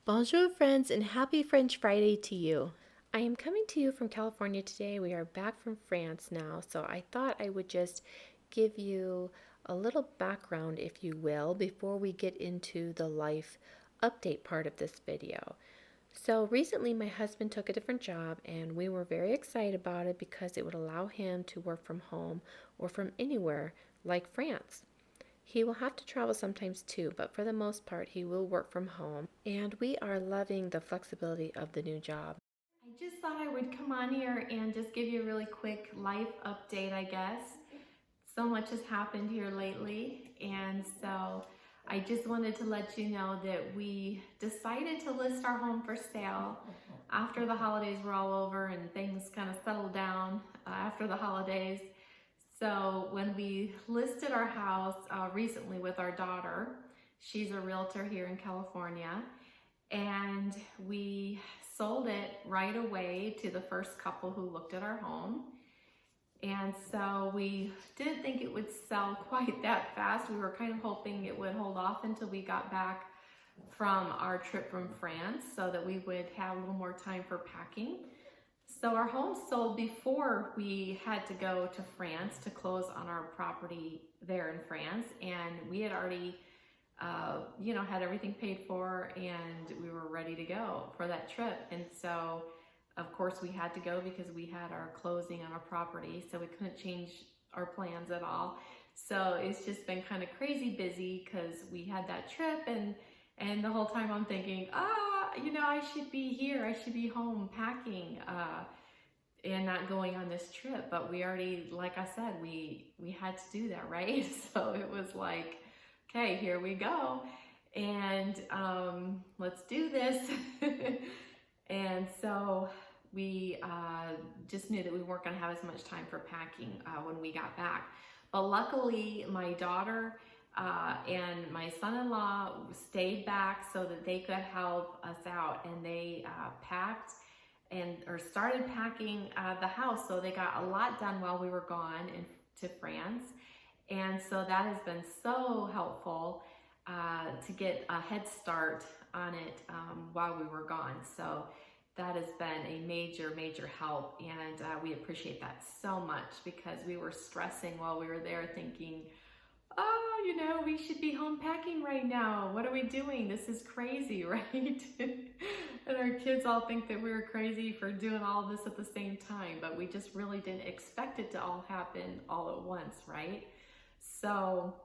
Bonjour, friends, and happy French Friday to you. I am coming to you from California today. We are back from France now, so I thought I would just give you a little background, if you will, before we get into the life update part of this video. So recently, my husband took a different job, and we were very excited about it because it would allow him to work from home or from anywhere like France. He will have to travel sometimes too, but for the most part, he will work from home, and we are loving the flexibility of the new job. I just thought I would come on here and just give you a really quick life update, I guess. So much has happened here lately, and so I just wanted to let you know that we decided to list our home for sale after the holidays were all over and things kind of settled down after the holidays. So when we listed our house recently with our daughter, she's a realtor here in California, and we sold it right away to the first couple who looked at our home. And so we didn't think it would sell quite that fast. We were kind of hoping it would hold off until we got back from our trip from France so that we would have a little more time for packing. So our home sold before we had to go to France to close on our property there in France, and we had already, had everything paid for, and we were ready to go for that trip. And so, of course, we had to go because we had our closing on our property, so we couldn't change our plans at all. So it's just been kind of crazy busy because we had that trip, and the whole time I'm thinking, I should be here. I should be home packing and not going on this trip. But we already, like I said, we had to do that, right? So it was like, okay, here we go. And let's do this. And so we just knew that we weren't going to have as much time for packing when we got back. But luckily, my daughter and my son-in-law stayed back so that they could help us out, and they packed or started packing the house, so they got a lot done while we were gone to France. And so that has been so helpful to get a head start on it while we were gone. So that has been a major help, and we appreciate that so much because we were stressing while we were there thinking, we should be home packing right now. What are we doing? This is crazy, right? And our kids all think that we were crazy for doing all this at the same time, but we just really didn't expect it to all happen all at once, right? So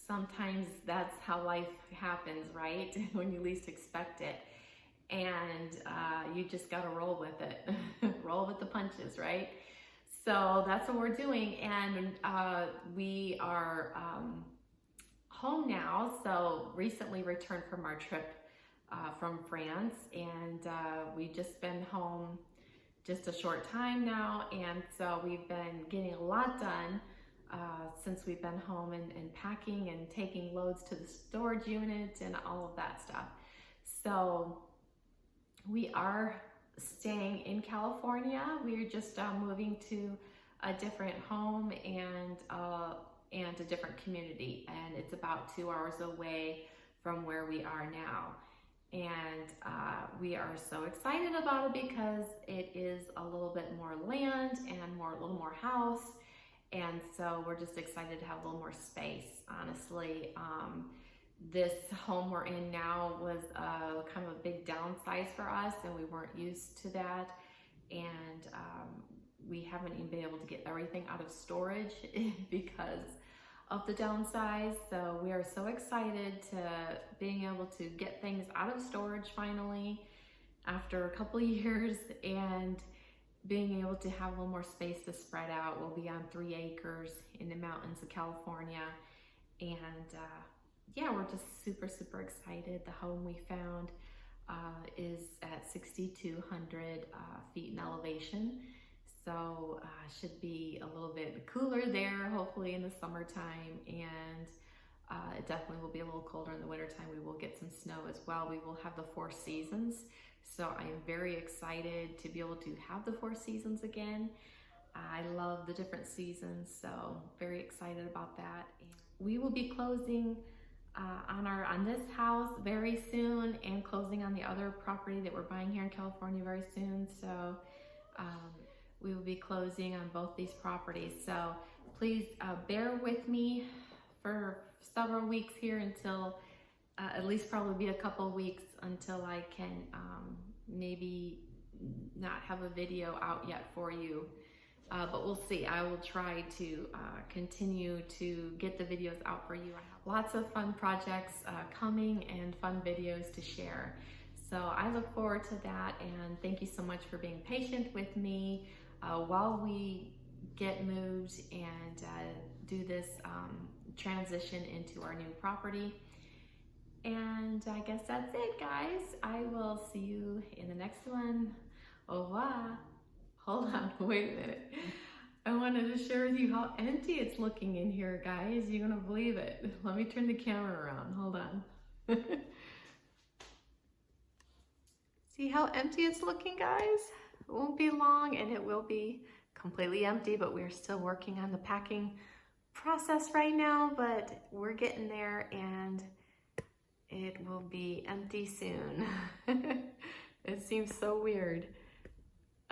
sometimes that's how life happens, right? When you least expect it. And you just got to roll with it, roll with the punches, right? So that's what we're doing, and we are home now. So recently returned from our trip from France, and we've just been home just a short time now, and so we've been getting a lot done since we've been home, and packing and taking loads to the storage unit and all of that stuff. So we are staying in California. We're just moving to a different home and a different community, and it's about 2 hours away from where we are now. And we are so excited about it because it is a little bit more land and a little more house, and so we're just excited to have a little more space, honestly. This home we're in now was kind of a big downsize for us, and we weren't used to that, and we haven't even been able to get everything out of storage because of the downsize. So we are so excited to being able to get things out of storage finally after a couple of years, and being able to have a little more space to spread out. We'll be on 3 acres in the mountains of California, and we're just super excited. The home we found is at 6,200 feet in elevation, so should be a little bit cooler there, hopefully in the summertime, and it definitely will be a little colder in the wintertime. We will get some snow as well. We will have the 4 seasons, so I am very excited to be able to have the 4 seasons again. I love the different seasons, so very excited about that. We will be closing on this house very soon, and closing on the other property that we're buying here in California very soon. So um, we will be closing on both these properties. So please bear with me for several weeks here until at least probably be a couple weeks until I can maybe not have a video out yet for you. But we'll see. I will try to continue to get the videos out for you. I have lots of fun projects coming and fun videos to share. So I look forward to that, and thank you so much for being patient with me while we get moved and do this transition into our new property. And I guess that's it, guys. I will see you in the next one. Au revoir. Hold on, wait a minute. I wanted to share with you how empty it's looking in here, guys. You're gonna believe it. Let me turn the camera around, hold on. See how empty it's looking, guys? It won't be long and it will be completely empty, but we're still working on the packing process right now, but we're getting there and it will be empty soon. It seems so weird.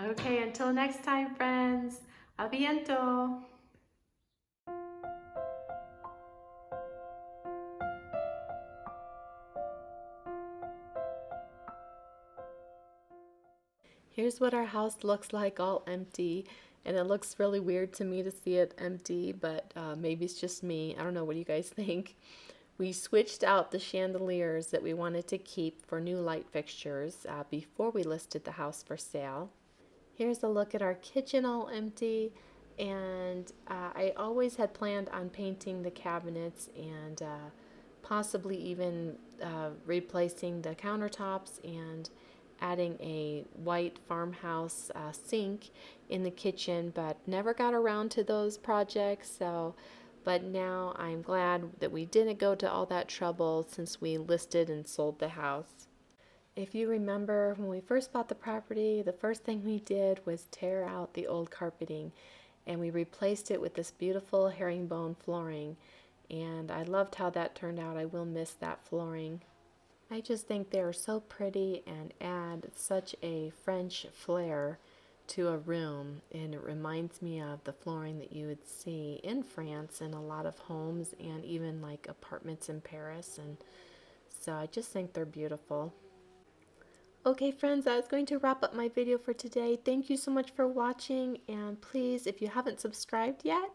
Okay, until next time, friends. A bientôt. Here's what our house looks like all empty, and it looks really weird to me to see it empty, but maybe it's just me. I don't know, what do you guys think? We switched out the chandeliers that we wanted to keep for new light fixtures before we listed the house for sale. Here's a look at our kitchen all empty, and I always had planned on painting the cabinets and possibly even replacing the countertops and adding a white farmhouse sink in the kitchen, but never got around to those projects. But now I'm glad that we didn't go to all that trouble since we listed and sold the house. If you remember, when we first bought the property, the first thing we did was tear out the old carpeting, and we replaced it with this beautiful herringbone flooring, and I loved how that turned out. I will miss that flooring. I just think they are so pretty and add such a French flair to a room, and it reminds me of the flooring that you would see in France in a lot of homes and even like apartments in Paris, and so I just think they're beautiful. Okay, friends, that's going to wrap up my video for today. Thank you so much for watching, and please, if you haven't subscribed yet,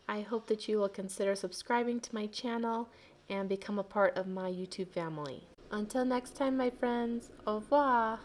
I hope that you will consider subscribing to my channel and become a part of my YouTube family. Until next time, my friends, au revoir.